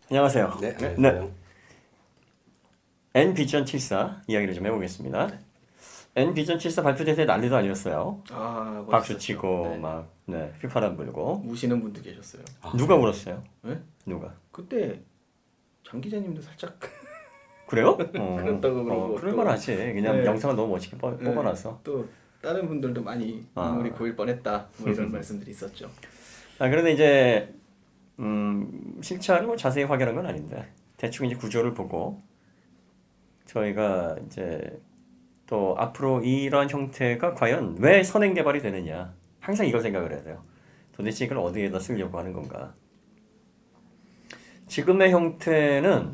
안녕하세요. 네, 안녕하세요. N비전 74 이야기를 좀 해보겠습니다. N비전 74 발표될 때 난리도 아니었어요. 박수 멋있었죠. 치고 네. 막 휘파람 불고. 우시는 분도 계셨어요. 누가 울었어요? 네? 누가? 그때 장 기자님도 살짝 그래요? 그렇다고 그러고 그럴만하지. 그냥 네. 영상을 너무 멋있게 뽑아놔서. 또 다른 분들도 많이 눈물이 고일 뻔했다 뭐 이런 말씀들이 있었죠. 그런데 이제 실체를 뭐 자세히 확인한 건 아닌데 대충 이제 구조를 보고 저희가 이제 또 앞으로 이런 형태가 과연 왜 선행 개발이 되느냐, 항상 이걸 생각을 해야 돼요. 도대체 이걸 어디에다 쓰려고 하는 건가. 지금의 형태는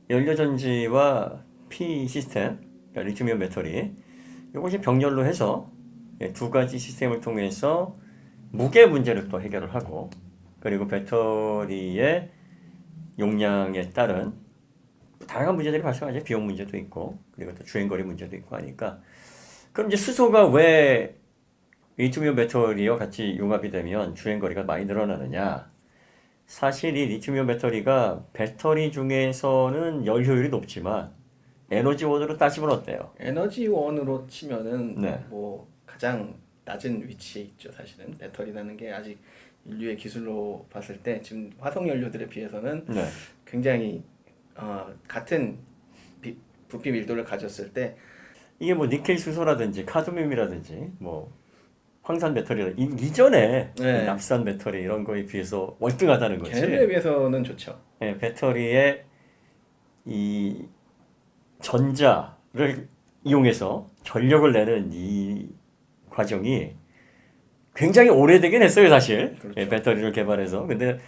연료전지와 P 시스템, 그러니까 리튬이온 배터리, 이것이 병렬로 해서 두 가지 시스템을 통해서 무게 문제를 또 해결을 하고, 그리고 배터리의 용량에 따른 다양한 문제들이 발생하죠. 비용 문제도 있고, 그리고 또 주행거리 문제도 있고 하니까. 그럼 이제 수소가 왜 리튬이온 배터리와 같이 융합이 되면 주행거리가 많이 늘어나느냐? 사실 이 리튬이온 배터리가 배터리 중에서는 연료율이 높지만 에너지원으로 따지면 어때요? 에너지원으로 치면은 네. 뭐 가장 낮은 위치에 있죠. 사실은 배터리라는 게 아직 인류의 기술로 봤을 때 지금 화석 연료들에 비해서는 네. 굉장히 같은 부피 밀도를 가졌을 때 이게 뭐 니켈 수소라든지 카드뮴이라든지 뭐 황산 배터리 이전에 네. 납산 배터리 이런 거에 비해서 월등하다는 거지. 걔네들에 비해서는 좋죠. 예, 배터리의 이 전자를 이용해서 전력을 내는 이 과정이 굉장히 오래되긴 했어요, 사실. 그렇죠. 예, 배터리를 개발해서. 근데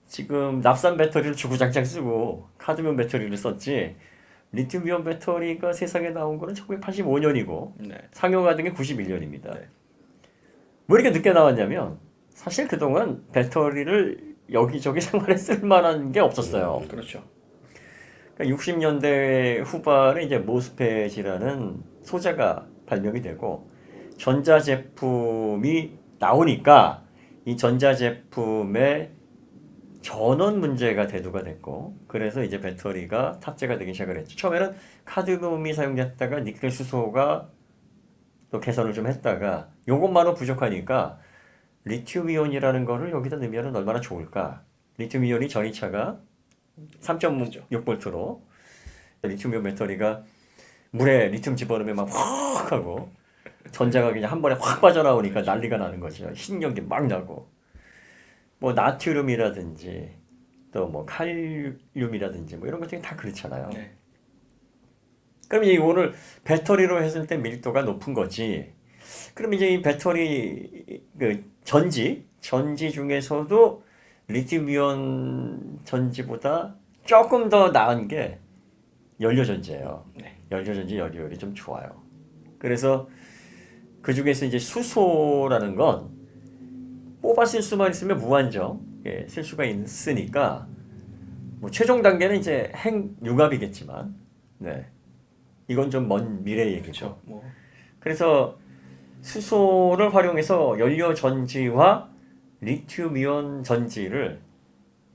지금 납산 배터리를 주구장창 쓰고 카드뮴 배터리를 썼지, 리튬이온 배터리가 세상에 나온 거는 1985년이고 네. 상용화된 게 91년입니다. 네. 왜 이렇게 늦게 나왔냐면 사실 그동안 배터리를 여기저기 생활에 쓸 만한 게 없었어요. 그렇죠. 그러니까 60년대 후반에 이제 모스펫이라는 소재가 발명이 되고 전자제품이 나오니까 이 전자제품의 전원 문제가 대두가 됐고, 그래서 이제 배터리가 탑재가 되기 시작을 했죠. 처음에는 카드뮴이 사용됐다가 니켈 수소가 또 개선을 좀 했다가 요것만은 부족하니까 리튬이온이라는 거를 여기다 넣으면 얼마나 좋을까. 리튬이온이 전이차가 3.6V로 리튬이온 배터리가 물에 리튬 집어넣으면 막 확 하고 전자가 그냥 한 번에 확 빠져나오니까 난리가 나는 거죠. 흰 연기 막 나고, 뭐 나트륨이라든지 또 뭐 칼륨이라든지 뭐 이런 것들이 다 그렇잖아요. 네. 그럼 이제 오늘 배터리로 했을 때 밀도가 높은 거지. 그럼 이제 이 배터리 그 전지 중에서도 리튬이온 전지보다 조금 더 나은 게 연료전지예요. 네. 연료전지 연료율이 좀 좋아요. 그래서 그 중에서 이제 수소라는 건 뽑아 쓸 수만 있으면 무한정 쓸 수가 있으니까 뭐 최종 단계는 이제 핵융합이겠지만, 네. 이건 좀 먼 미래 얘기죠. 그렇죠. 뭐 그래서 수소를 활용해서 연료 전지와 리튬이온 전지를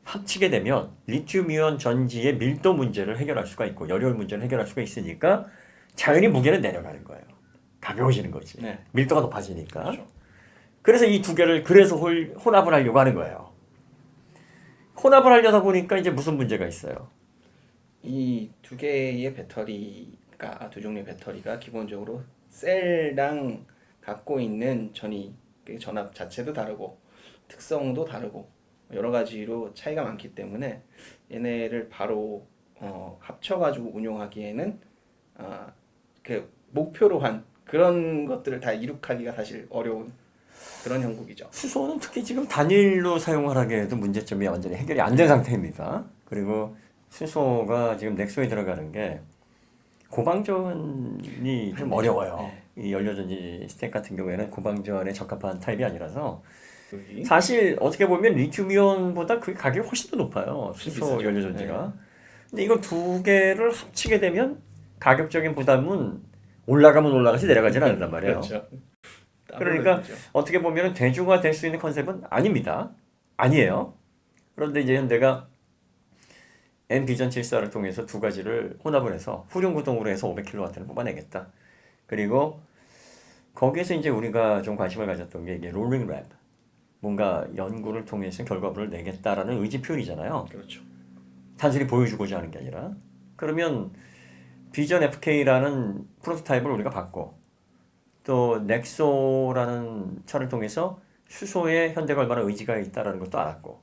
합치게 되면 리튬이온 전지의 밀도 문제를 해결할 수가 있고 연료율 문제를 해결할 수가 있으니까 자연히 무게는 내려가는 거예요. 가벼워지는 거지. 네. 밀도가 높아지니까. 그렇죠. 그래서 이 두 개를 그래서 혼합을 하려고 하는 거예요. 혼합을 하려다 보니까 이제 무슨 문제가 있어요? 이 두 개의 배터리가 두 종류의 배터리가 기본적으로 셀당 갖고 있는 전압 자체도 다르고 특성도 다르고 여러 가지로 차이가 많기 때문에 얘네를 바로 합쳐가지고 운용하기에는 그 목표로 한 그런 것들을 다 이룩하기가 사실 어려운 그런 형국이죠. 수소는 특히 지금 단일로 사용을 하기에도 문제점이 완전히 해결이 안 된 상태입니다. 그리고 수소가 지금 넥소에 들어가는 게 고방전이 좀 어려워요. 네. 이 연료전지 스택 같은 경우에는 고방전에 적합한 타입이 아니라서 여기 사실 어떻게 보면 리튬이온보다 그 가격이 훨씬 더 높아요. 수소 비싸죠. 연료전지가. 근데 이걸 두 개를 합치게 되면 가격적인 부담은 올라가면 올라가지 내려가지는 않는단 말이에요. 그렇죠. 그러니까 아무래도죠. 어떻게 보면 대중화 될 수 있는 컨셉은 아닙니다. 아니에요. 그런데 이제 현대가 N비전 74를 통해서 두 가지를 혼합을 해서 후륜구동으로 해서 500kW를 뽑아내겠다. 그리고 거기에서 이제 우리가 좀 관심을 가졌던 게 이게 롤링 랩. 뭔가 연구를 통해서 결과물을 내겠다라는 의지 표현이잖아요. 그렇죠. 단순히 보여주고자 하는 게 아니라. 그러면 비전 FK라는 프로토타입을 우리가 받고 또 넥소라는 차를 통해서 수소에 현대가 얼마나 의지가 있다라는 것도 알았고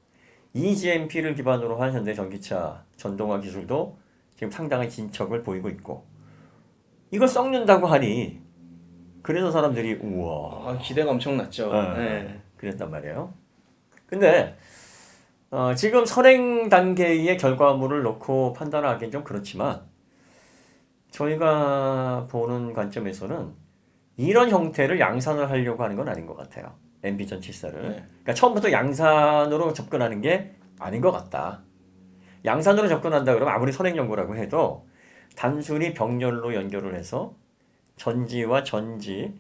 eGMP를 기반으로 한 현대 전기차 전동화 기술도 지금 상당한 진척을 보이고 있고 이걸 썩는다고 하니 그래서 사람들이 우와 기대가 엄청났죠. 네. 그랬단 말이에요. 근데 지금 선행 단계의 결과물을 놓고 판단하기엔 좀 그렇지만 저희가 보는 관점에서는 이런 형태를 양산을 하려고 하는 건 아닌 것 같아요. N비전 74를. 네. 그러니까 처음부터 양산으로 접근하는 게 아닌 것 같다. 양산으로 접근한다 그러면 아무리 선행 연구라고 해도 단순히 병렬로 연결을 해서 전지와 전지,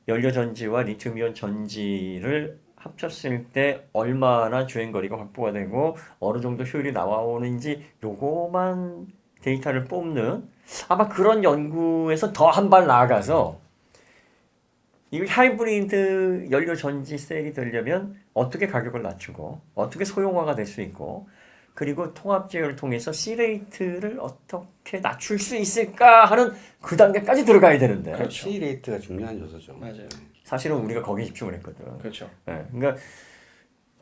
연료 전지와 리튬이온 전지를 합쳤을 때 얼마나 주행거리가 확보가 되고 어느 정도 효율이 나오는지 요거만 데이터를 뽑는 아마 그런 연구에서 더 한 발 나아가서 이 하이브리드 연료 전지 셀이 되려면 어떻게 가격을 낮추고 어떻게 소형화가 될 수 있고 그리고 통합 제어를 통해서 C레이트를 어떻게 낮출 수 있을까 하는 그 단계까지 들어가야 되는데 그렇죠. C-레이트가 중요한 요소죠. 맞아요. 사실은 우리가 거기에 집중을 했거든. 그렇죠. 예, 그러니까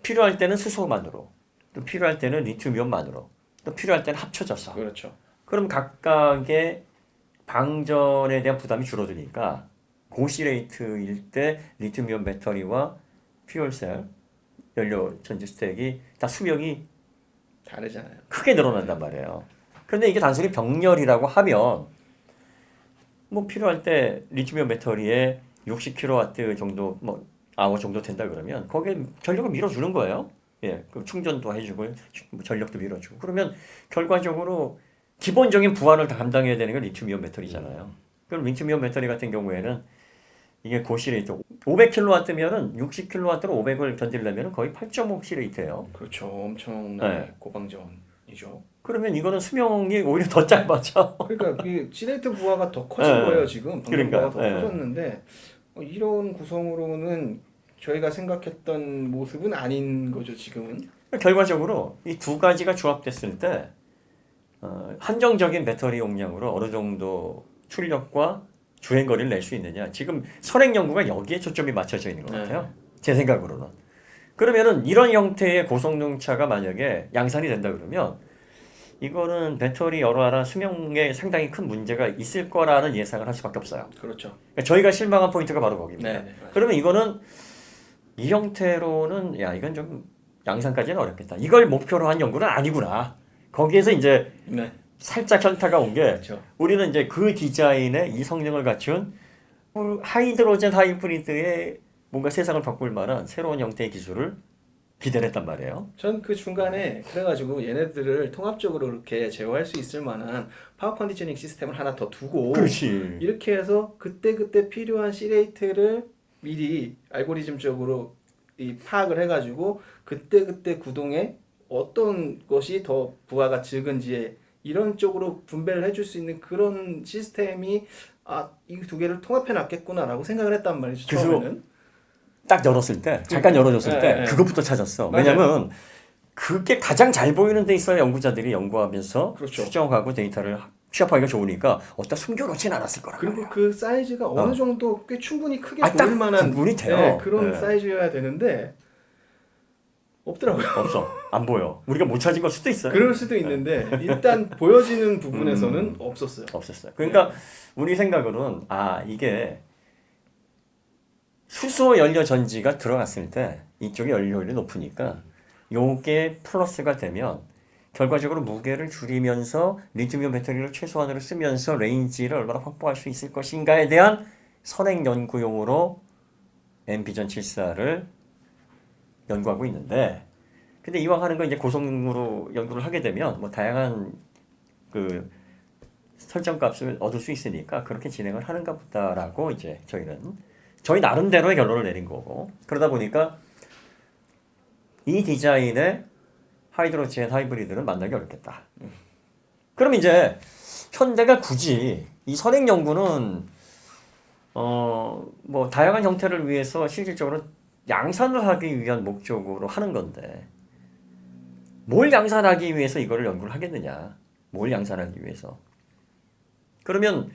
필요할 때는 수소만으로 또 필요할 때는 리튬이온만으로 또 필요할 때는 합쳐져서 그렇죠. 그럼 각각의 방전에 대한 부담이 줄어드니까 고시레이트일 때 리튬이온 배터리와 퓨얼셀 연료 전지 스택이 다 수명이 다르잖아요. 크게 늘어난단 말이에요. 그런데 이게 단순히 병렬이라고 하면 뭐 필요할 때 리튬이온 배터리에 60kW 정도 뭐 아워 정도 된다 그러면 거기에 전력을 밀어주는 거예요. 예, 그 충전도 해주고 전력도 밀어주고 그러면 결과적으로 기본적인 부하를 다 감당해야 되는 게 리튬이온 배터리잖아요. 그럼 리튬이온 배터리 같은 경우에는 이게 고시레이트 500kW면은 60kW로 500을 견디려면 거의 8.5시레이트예요. 그렇죠. 엄청난 네. 고방전이죠. 그러면 이거는 수명이 오히려 더 짧아져. 그러니까 이 C레이트 부하가 더 커진 네. 거예요 지금. 그러니까, 부하가 더 네. 커졌는데 이런 구성으로는 저희가 생각했던 모습은 아닌 거죠 지금은. 결과적으로 이 두 가지가 조합됐을 때 한정적인 배터리 용량으로 어느 정도 출력과 주행거리를 낼 수 있느냐. 지금 선행 연구가 여기에 초점이 맞춰져 있는 것 같아요. 제 생각으로는. 그러면은 이런 형태의 고성능차가 만약에 양산이 된다 그러면 이거는 배터리 여러하나 수명에 상당히 큰 문제가 있을 거라는 예상을 할 수밖에 없어요. 그렇죠. 그러니까 저희가 실망한 포인트가 바로 거기입니다. 네, 맞아요. 그러면 이거는 이 형태로는 야 이건 좀 양산까지는 어렵겠다. 이걸 목표로 한 연구는 아니구나. 거기에서 이제 네. 살짝 현타가 온 게 그렇죠. 우리는 이제 그 디자인에 이 성능을 갖춘 하이드로젠 하이브리드의 뭔가 세상을 바꿀 만한 새로운 형태의 기술을 기대를 했단 말이에요. 전 그 중간에 그래가지고 얘네들을 통합적으로 이렇게 제어할 수 있을 만한 파워 컨디셔닝 시스템을 하나 더 두고 그렇지. 이렇게 해서 그때그때 필요한 C레이트를 미리 알고리즘적으로 이 파악을 해가지고 그때그때 구동에 어떤 것이 더 부하가 적은지에 이런 쪽으로 분배를 해줄 수 있는 그런 시스템이 이 두 개를 통합해 놨겠구나라고 생각을 했단 말이죠. 그래서 처음에는. 딱 열었을 때 잠깐 열어줬을 네, 때 네. 그것부터 찾았어. 맞아요. 왜냐면 그게 가장 잘 보이는 데 있어야 연구자들이 연구하면서 그렇죠. 추정하고 데이터를 취합하기가 좋으니까 어디다 숨겨놓진 않았을 거란 그리고 말이야. 그 사이즈가 어느 정도 꽤 충분히 크게 딱 보일 만한 구분이 돼요. 네, 그런 네. 사이즈여야 되는데 없더라고요. 없어. 안 보여. 우리가 못 찾은 걸 수도 있어요. 그럴 수도 있는데 일단 보여지는 부분에서는 없었어요. 없었어요. 그러니까 우리 생각으로는 이게 수소 연료 전지가 들어갔을 때 이쪽에 연료율이 높으니까 요게 플러스가 되면 결과적으로 무게를 줄이면서 리튬이온 배터리를 최소한으로 쓰면서 레인지를 얼마나 확보할 수 있을 것인가에 대한 선행 연구용으로 N비전 74를 연구하고 있는데 근데 이왕 하는 건 이제 고성능으로 연구를 하게 되면 뭐 다양한 그 설정 값을 얻을 수 있으니까 그렇게 진행을 하는가 보다라고 이제 저희는 저희 나름대로의 결론을 내린 거고 그러다 보니까 이 디자인의 하이드로젠 하이브리드는 만나기 어렵겠다. 그럼 이제 현대가 굳이 이 선행 연구는 뭐 다양한 형태를 위해서 실질적으로 양산을 하기 위한 목적으로 하는 건데 뭘 양산하기 위해서 이거를 연구를 하겠느냐? 뭘 양산하기 위해서? 그러면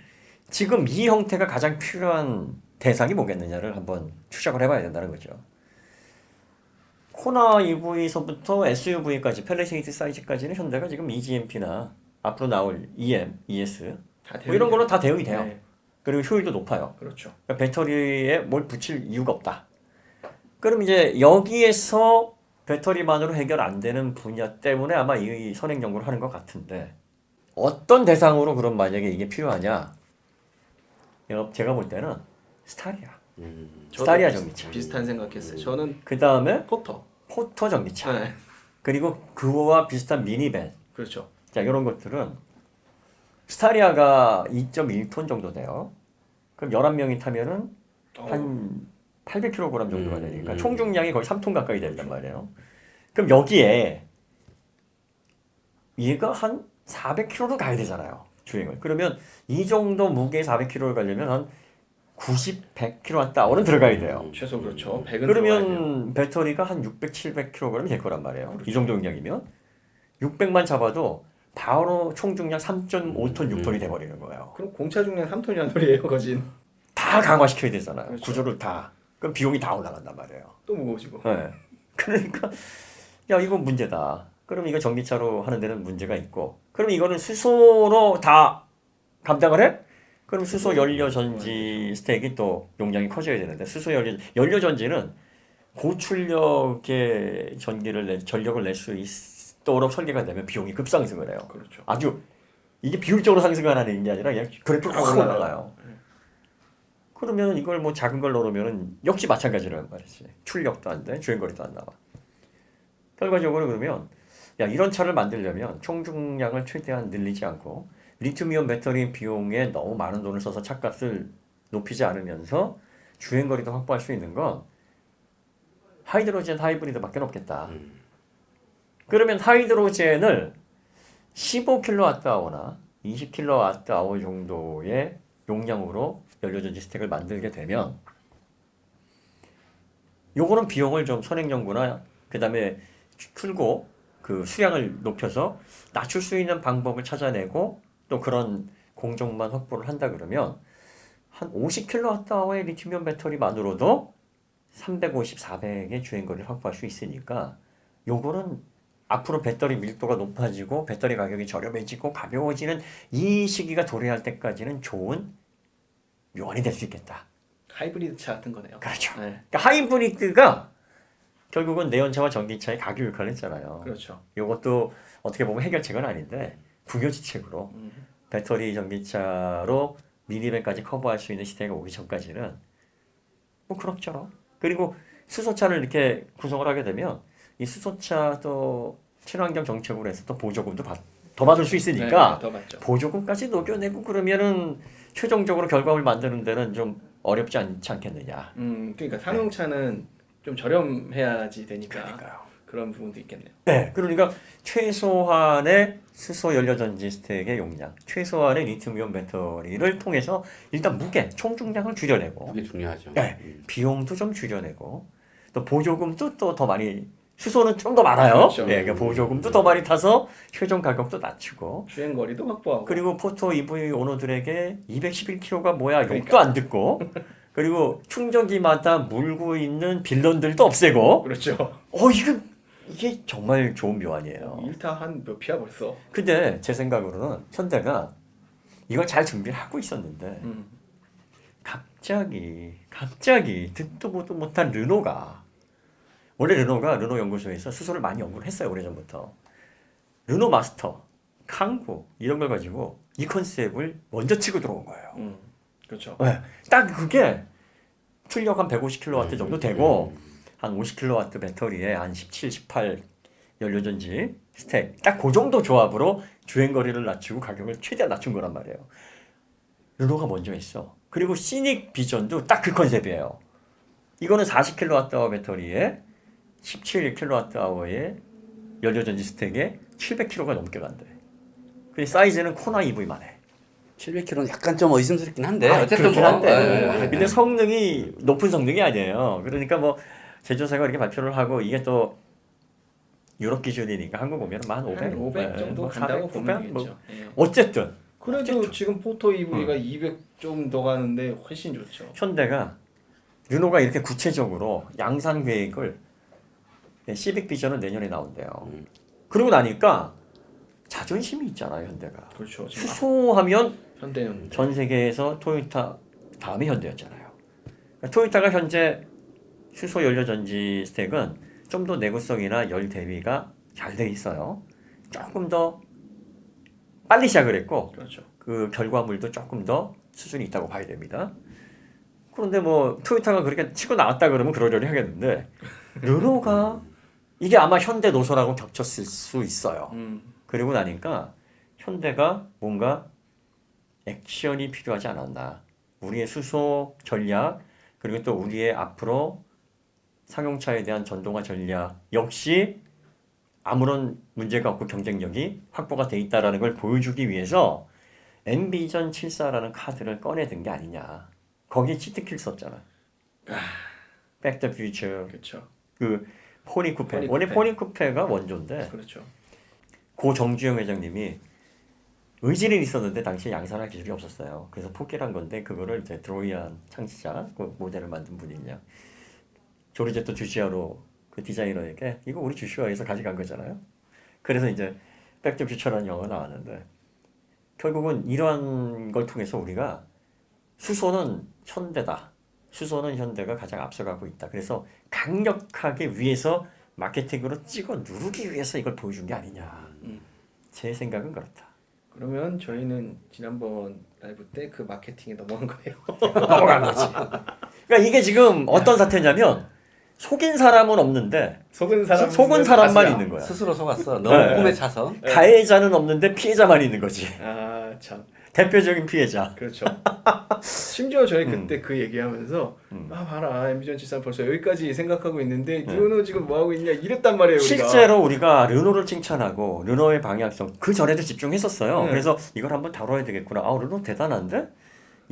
지금 이 형태가 가장 필요한 대상이 뭐겠느냐를 한번 추적을 해봐야 된다는 거죠. 코나 EV서부터 SUV까지 펠리세이드 사이즈까지는 현대가 지금 eGMP나 앞으로 나올 EM, ES 다 뭐 이런 거는 다 대응이 돼요. 네. 그리고 효율도 높아요. 그렇죠. 그러니까 배터리에 뭘 붙일 이유가 없다. 그럼 이제 여기에서 배터리만으로 해결 안 되는 분야 때문에 아마 이 선행 연구를 하는 것 같은데 어떤 대상으로 그럼 만약에 이게 필요하냐? 제가 볼 때는 스타리아. 저도 스타리아 전기차. 비슷한 생각했어요. 저는 그 다음에 포터. 포터 전기차. 네. 그리고 그거와 비슷한 미니밴. 그렇죠. 자, 이런 것들은 스타리아가 2.1톤 정도 돼요. 그럼 11명이 타면은 한 800kg 정도가 되니까 총 중량이 거의 3톤 가까이 된단 말이에요. 그럼 여기에 얘가 한 400km도 가야 되잖아요. 주행을. 그러면 이 정도 무게의 400km를 가려면 한 90, 100kWh는 들어가야 돼요. 최소 그렇죠. 100은 들어가야 돼요. 그러면 배터리가 한 600, 700kg이 될 거란 말이에요. 이 정도 용량이면 600만 잡아도 바로 총 중량 3.5톤, 6톤이 돼버리는 거예요. 그럼 공차 중량 3톤이란 소리예요, 거진. 다 강화시켜야 되잖아요. 그렇죠. 구조를 다. 그럼 비용이 다 올라간단 말이에요. 또 무거워지고. 네. 그러니까 야 이거 문제다. 그럼 이거 전기차로 하는 데는 문제가 있고 그럼 이거는 수소로 다 감당을 해? 그럼 수소 연료 전지 스택이 또 용량이 커져야 되는데 수소 연료 전지는 고출력의 전력을 낼 수 있도록 설계가 되면 비용이 급상승을 해요. 그렇죠. 아주 이게 비율적으로 상승하는 게 아니라 그냥 그래프가 확 올라가요. 그러면 이걸 뭐 작은 걸 넣으면은 역시 마찬가지란 말이지. 출력도 안 돼, 주행거리도 안 나와. 결과적으로 그러면 야 이런 차를 만들려면 총 중량을 최대한 늘리지 않고 리튬이온 배터리 비용에 너무 많은 돈을 써서 차값을 높이지 않으면서 주행거리도 확보할 수 있는 건 하이드로젠 하이브리드밖에 없겠다. 그러면 하이드로젠을 15kWh나 20kWh 정도의 용량으로 연료전지 스택을 만들게 되면 요거는 비용을 좀 선행연구나 그 다음에 풀고 그 수량을 높여서 낮출 수 있는 방법을 찾아내고 또 그런 공정만 확보를 한다 그러면 한 50kWh의 리튬이온 배터리만으로도 350, 400의 주행거리를 확보할 수 있으니까 요거는 앞으로 배터리 밀도가 높아지고 배터리 가격이 저렴해지고 가벼워지는 이 시기가 도래할 때까지는 좋은 묘안이 될 수 있겠다. 하이브리드 차 같은 거네요. 그렇죠. 네. 그러니까 하이브리드가 결국은 내연차와 전기차의 가격 역할을 했잖아요. 그렇죠. 이것도 어떻게 보면 해결책은 아닌데 부교지책으로 배터리 전기차로 미니밴까지 커버할 수 있는 시대가 오기 전까지는 뭐 그럭저럭. 그리고 수소차를 이렇게 구성을 하게 되면 이 수소차도 친환경 정책으로 해서 또 보조금도 더 받을 수 있으니까 네, 더 받죠. 보조금까지 녹여내고 그러면은 최종적으로 결과물 만드는 데는 좀 어렵지 않지 않겠느냐. 그러니까 상용차는 좀 저렴해야지 되니까 그러니까요. 그런 부분도 있겠네요. 네, 그러니까 최소한의 수소 연료 전지 스택의 용량, 최소한의 리튬이온 배터리를 통해서 일단 무게, 총 중량을 줄여내고, 그게 중요하죠. 네, 비용도 좀 줄여내고, 또 보조금도 또 더 많이 수소는 좀 더 많아요. 그렇죠. 네, 그러니까 보조금도 더 많이 타서 최종 가격도 낮추고, 주행거리도 확보하고. 그리고 포토 EV 오너들에게 211kg가 뭐야 욕도 안 듣고, 그리고 충전기마다 물고 있는 빌런들도 없애고, 그렇죠. 이게 정말 좋은 묘안이에요. 1타 한 몇 피야 벌써. 근데 제 생각으로는 현대가 이걸 잘 준비를 하고 있었는데 갑자기 듣도 보도 못한 르노가 원래 르노가 르노 연구소에서 수소를 많이 연구를 했어요. 오래전부터. 르노 마스터, 캉구 이런 걸 가지고 이 컨셉을 먼저 치고 들어온 거예요. 그렇죠. 네, 딱 그게 출력 한 150kW 정도 되고 한 50kW 배터리에 한 17, 18 연료전지 스택 딱 그 정도 조합으로 주행거리를 낮추고 가격을 최대한 낮춘 거란 말이에요. 르노가 먼저 했어. 그리고 시닉 비전도 딱 그 컨셉이에요. 이거는 40kWh 배터리에 17kWh의 연료전지 스택에 700km가 넘게 간대. 그 사이즈는 코나 EV만 해. 700km는 약간 좀 의심스럽긴 한데 아, 어쨌든 그렇긴 뭐 한데. 근데 성능이 높은 성능이 아니에요. 그러니까 뭐 제조사가 이렇게 발표를 하고 이게 또 유럽 기준이니까 한국 오면 한 500, 한 500 정도 뭐 간다고 400, 보면 900, 뭐 되겠죠. 예. 어쨌든 그래도 지금 포토 EV가 200 좀 더 가는데 훨씬 좋죠. 현대가 르노가 이렇게 구체적으로 양산 계획을 시빅 비전은 내년에 나온대요. 그러고 나니까 자존심이 있잖아요, 현대가. 그렇죠. 지금 수소하면 현대는 전 세계에서 토요타 다음이 현대였잖아요. 그러니까 토요타가 현재 수소 연료 전지 스택은 좀 더 내구성이나 열 대비가 잘 돼 있어요. 조금 더 빨리 시작을 했고 그렇죠. 그 결과물도 조금 더 수준이 있다고 봐야 됩니다. 그런데 뭐 토요타가 그렇게 치고 나왔다 그러면 그러려니 하겠는데 르노가 이게 아마 현대 노선하고 겹쳤을 수 있어요. 그리고 나니까 현대가 뭔가 액션이 필요하지 않았나. 우리의 수소 전략 그리고 또 우리의 앞으로 상용차에 대한 전동화 전략 역시 아무런 문제가 없고 경쟁력이 확보가 돼 있다라는 걸 보여주기 위해서 앰비전 74라는 카드를 꺼내든 게 아니냐. 거기에 치트키를 썼잖아. 백더 퓨처 그렇죠. 그 포니 쿠페. 포니 원래 쿠페. 포니 쿠페가 원조인데 그렇죠. 고 정주영 회장님이 의지는 있었는데 당시에 양산할 기술이 없었어요. 그래서 포기를 한 건데 그거를 이제 드로이안 창시자 그 모델을 만든 분이냐 조르제토 주시아로 그 디자이너에게 이거 우리 주시아에서 가져간 거잖아요. 그래서 이제 백투 퓨처라는 영화가 나왔는데 결국은 이러한 걸 통해서 우리가 수소는 현대다. 수소는 현대가 가장 앞서가고 있다. 그래서 강력하게 위에서 마케팅으로 찍어 누르기 위해서 이걸 보여준 게 아니냐. 제 생각은 그렇다. 그러면 저희는 지난번 라이브 때 그 마케팅에 넘어간 거예요. 넘어간 거지. 그러니까 이게 지금 어떤 사태냐면 속인 사람은 없는데 속은 사람 속은 사람만 있는 거야. 스스로 속았어. 너무 네. 꿈에 차서. 가해자는 없는데 피해자만 있는 거지. 아 참. 대표적인 피해자. 그렇죠. 심지어 저희 그때 그 얘기하면서 아 봐라 앰비전 73 벌써 여기까지 생각하고 있는데 르노 지금 뭐 하고 있냐 이랬단 말이에요. 우리가. 실제로 우리가 르노를 칭찬하고 르노의 방향성 그 전에도 집중했었어요. 네. 그래서 이걸 한번 다뤄야 되겠구나. 아 르노 대단한데?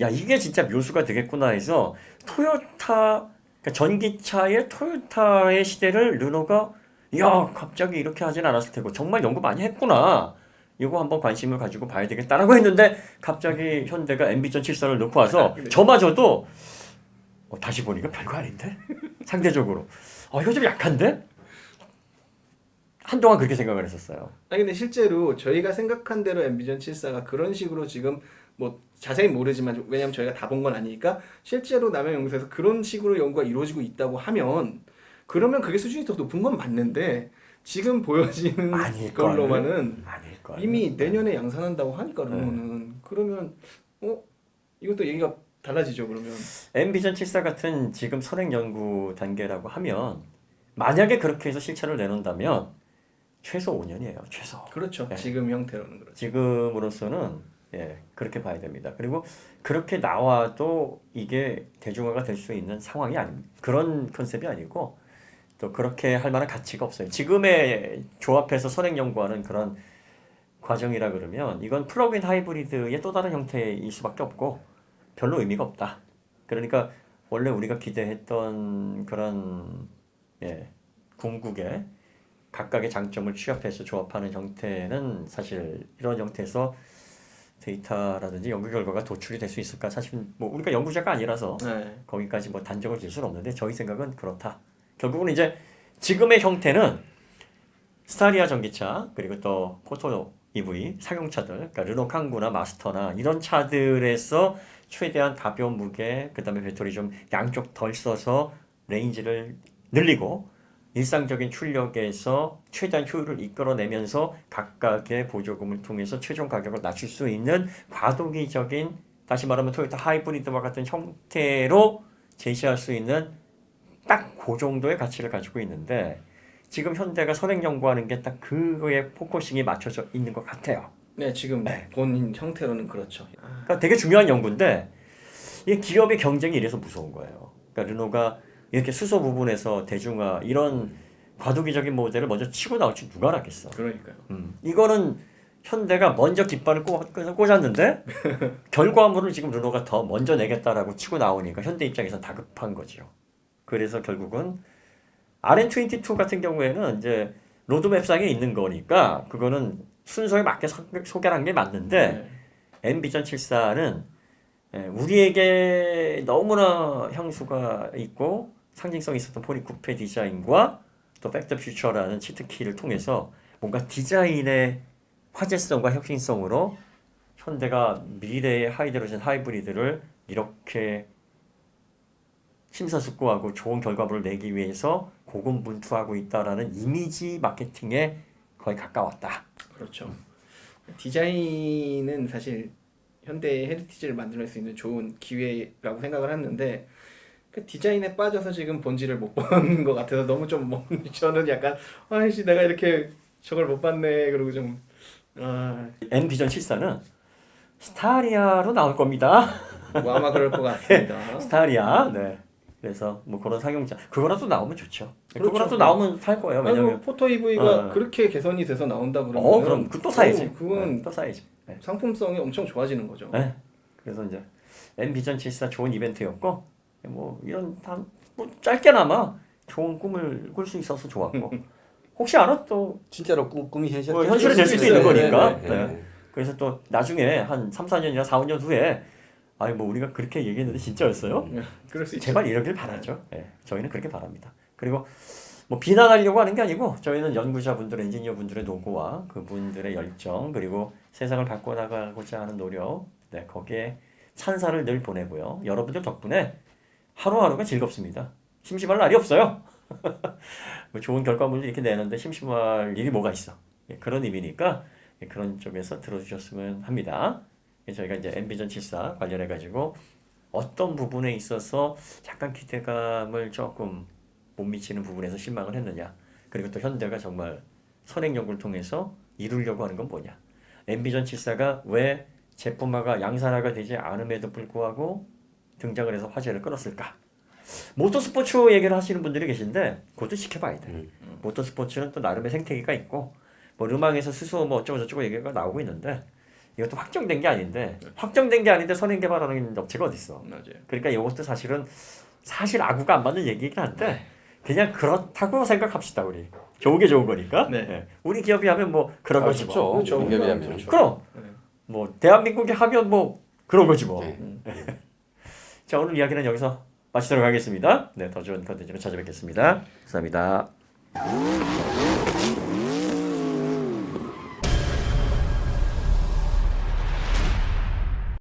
야 이게 진짜 묘수가 되겠구나 해서 토요타 그러니까 전기차의 토요타의 시대를 르노가 야 갑자기 이렇게 하진 않았을 테고 정말 연구 많이 했구나. 이거 한번 관심을 가지고 봐야 되겠다라고 했는데 갑자기 현대가 앰비전 74를 넣고 와서 저마저도 다시 보니까 별거 아닌데? 상대적으로 이거 좀 약한데? 한동안 그렇게 생각을 했었어요. 아니 근데 실제로 저희가 생각한 대로 앰비전 74가 그런 식으로 지금 뭐 자세히 모르지만 왜냐면 저희가 다 본 건 아니니까 실제로 남의 연구소에서 그런 식으로 연구가 이루어지고 있다고 하면 그러면 그게 수준이 더 높은 건 맞는데 지금 보여지는 걸로만은 아닐걸. 이미 내년에 양산한다고 하니까 르노는 그러면 이것도 얘기가 달라지죠 그러면. 앰비전 74 같은 지금 선행 연구 단계라고 하면 만약에 그렇게 해서 실체를 내놓는다면 최소 5년이에요. 최소. 그렇죠. 네. 지금 형태로는 그렇죠. 지금으로서는 그렇게 봐야 됩니다. 그리고 그렇게 나와도 이게 대중화가 될 수 있는 상황이 아닙니다. 그런 컨셉이 아니고 또 그렇게 할 만한 가치가 없어요. 지금의 조합해서 선행 연구하는 그런 과정이라 그러면 이건 플러그인 하이브리드의 또 다른 형태일 수밖에 없고 별로 의미가 없다. 그러니까 원래 우리가 기대했던 그런 궁극의 각각의 장점을 취합해서 조합하는 형태는 사실 이런 형태에서 데이터라든지 연구 결과가 도출이 될 수 있을까? 사실 뭐 우리가 연구자가 아니라서 거기까지 뭐 단정을 질 수는 없는데 저희 생각은 그렇다. 결국은 이제 지금의 형태는 스타리아 전기차 그리고 또 포토 EV 상용차들, 그러니까 르노 캉구나 마스터나 이런 차들에서 최대한 가벼운 무게, 그다음에 배터리 좀 양쪽 덜 써서 레인지를 늘리고 일상적인 출력에서 최대한 효율을 이끌어내면서 각각의 보조금을 통해서 최종 가격을 낮출 수 있는 과도기적인 다시 말하면 토요타 하이브리드와 같은 형태로 제시할 수 있는 딱 그 정도의 가치를 가지고 있는데 지금 현대가 선행 연구하는 게 딱 그거에 포커싱이 맞춰져 있는 것 같아요. 네, 지금 본 형태로는 그렇죠. 그러니까 되게 중요한 연구인데 이게 기업의 경쟁이 이래서 무서운 거예요. 그러니까 르노가 이렇게 수소 부분에서 대중화 이런 과도기적인 모델을 먼저 치고 나올 줄 누가 알았겠어. 그러니까요. 이거는 현대가 먼저 깃발을 꽂았는데 결과물을 지금 르노가 더 먼저 내겠다라고 치고 나오니까 현대 입장에서 다급한 거죠. 그래서 결국은 RN22 같은 경우에는 이제 로드맵상에 있는 거니까 그거는 순서에 맞게 소개를 한 게 맞는데 N비전 74는 우리에게 너무나 향수가 있고 상징성이 있었던 포리 쿠페 디자인과 또 팩더 퓨처라는 치트키를 통해서 뭔가 디자인의 화제성과 혁신성으로 현대가 미래의 하이드로젠 하이브리드를 이렇게 심사숙고하고 좋은 결과물을 내기 위해서 고군분투하고 있다라는 이미지 마케팅에 거의 가까웠다. 그렇죠. 디자인은 사실 현대의 헤리티지를 만들어낼 수 있는 좋은 기회라고 생각을 했는데 그 디자인에 빠져서 지금 본질을 못 본 것 같아서 너무 좀 저는 약간 아이씨 내가 이렇게 저걸 못 봤네 그리고 좀 N비전 74는 스타리아로 나올 겁니다. 뭐 아마 그럴 것 같습니다. 스타리아. 네. 그래서 뭐 그런 상용차 그거라도 나오면 좋죠. 그렇죠. 그거라도 나오면 살 거예요. 아니, 왜냐면 뭐 포토 EV가 그렇게 개선이 돼서 나온다 그러면 그럼 그 또 사야지. 그건 또 사야지. 네. 상품성이 엄청 좋아지는 거죠. 네. 그래서 이제 N비전 74 좋은 이벤트였고 뭐 이런 뭐 짧게나마 좋은 꿈을 꿀 수 있어서 좋았고 혹시 알아 또 진짜로 꿈이 현실 뭐 현실이 될 수도 있는 거니까. 네, 네. 그래서 또 나중에 한 3, 4년이나 4, 5년 후에 아니 뭐 우리가 그렇게 얘기했는데 진짜였어요? 그럴 수 있죠. 제발 이러길 바라죠. 네. 저희는 그렇게 바랍니다. 그리고 뭐 비난하려고 하는 게 아니고 저희는 연구자분들, 엔지니어분들의 노고와 그분들의 열정 그리고 세상을 바꿔나가고자 하는 노력 거기에 찬사를 늘 보내고요. 여러분들 덕분에 하루하루가 즐겁습니다. 심심할 날이 없어요. 뭐 좋은 결과물을 이렇게 내는데 심심할 일이 뭐가 있어. 그런 의미니까 그런 쪽에서 들어주셨으면 합니다. 저희가 이제 N비전 74 관련해 가지고 어떤 부분에 있어서 약간 기대감을 조금 못 미치는 부분에서 실망을 했느냐. 그리고 또 현대가 정말 선행 연구를 통해서 이루려고 하는 건 뭐냐. N비전 74가 왜 제품화가 양산화가 되지 않음에도 불구하고 등장을 해서 화제를 끌었을까. 모터스포츠 얘기를 하시는 분들이 계신데 그것도 지켜봐야 돼. 모터스포츠는 또 나름의 생태계가 있고 뭐 르망에서 수소 뭐 어쩌고 저쩌고 얘기가 나오고 있는데 이것도 확정된 게 아닌데 확정된 게 아닌데 선행 개발하는 업체가 어디 있어? 맞아요. 그러니까 이것도 사실 아구가 안 맞는 얘기긴 한데 그냥 그렇다고 생각합시다 우리. 좋은 게 좋은 거니까. 네. 네. 우리 기업이 하면 뭐 그런 거지 뭐. 좋죠. 그렇죠. 기업이 하면. 그렇죠. 그럼 네. 뭐 대한민국이 하면 뭐 그런 거지 뭐. 네. 자 오늘 이야기는 여기서 마치도록 하겠습니다. 네, 더 좋은 컨텐츠로 찾아뵙겠습니다. 감사합니다.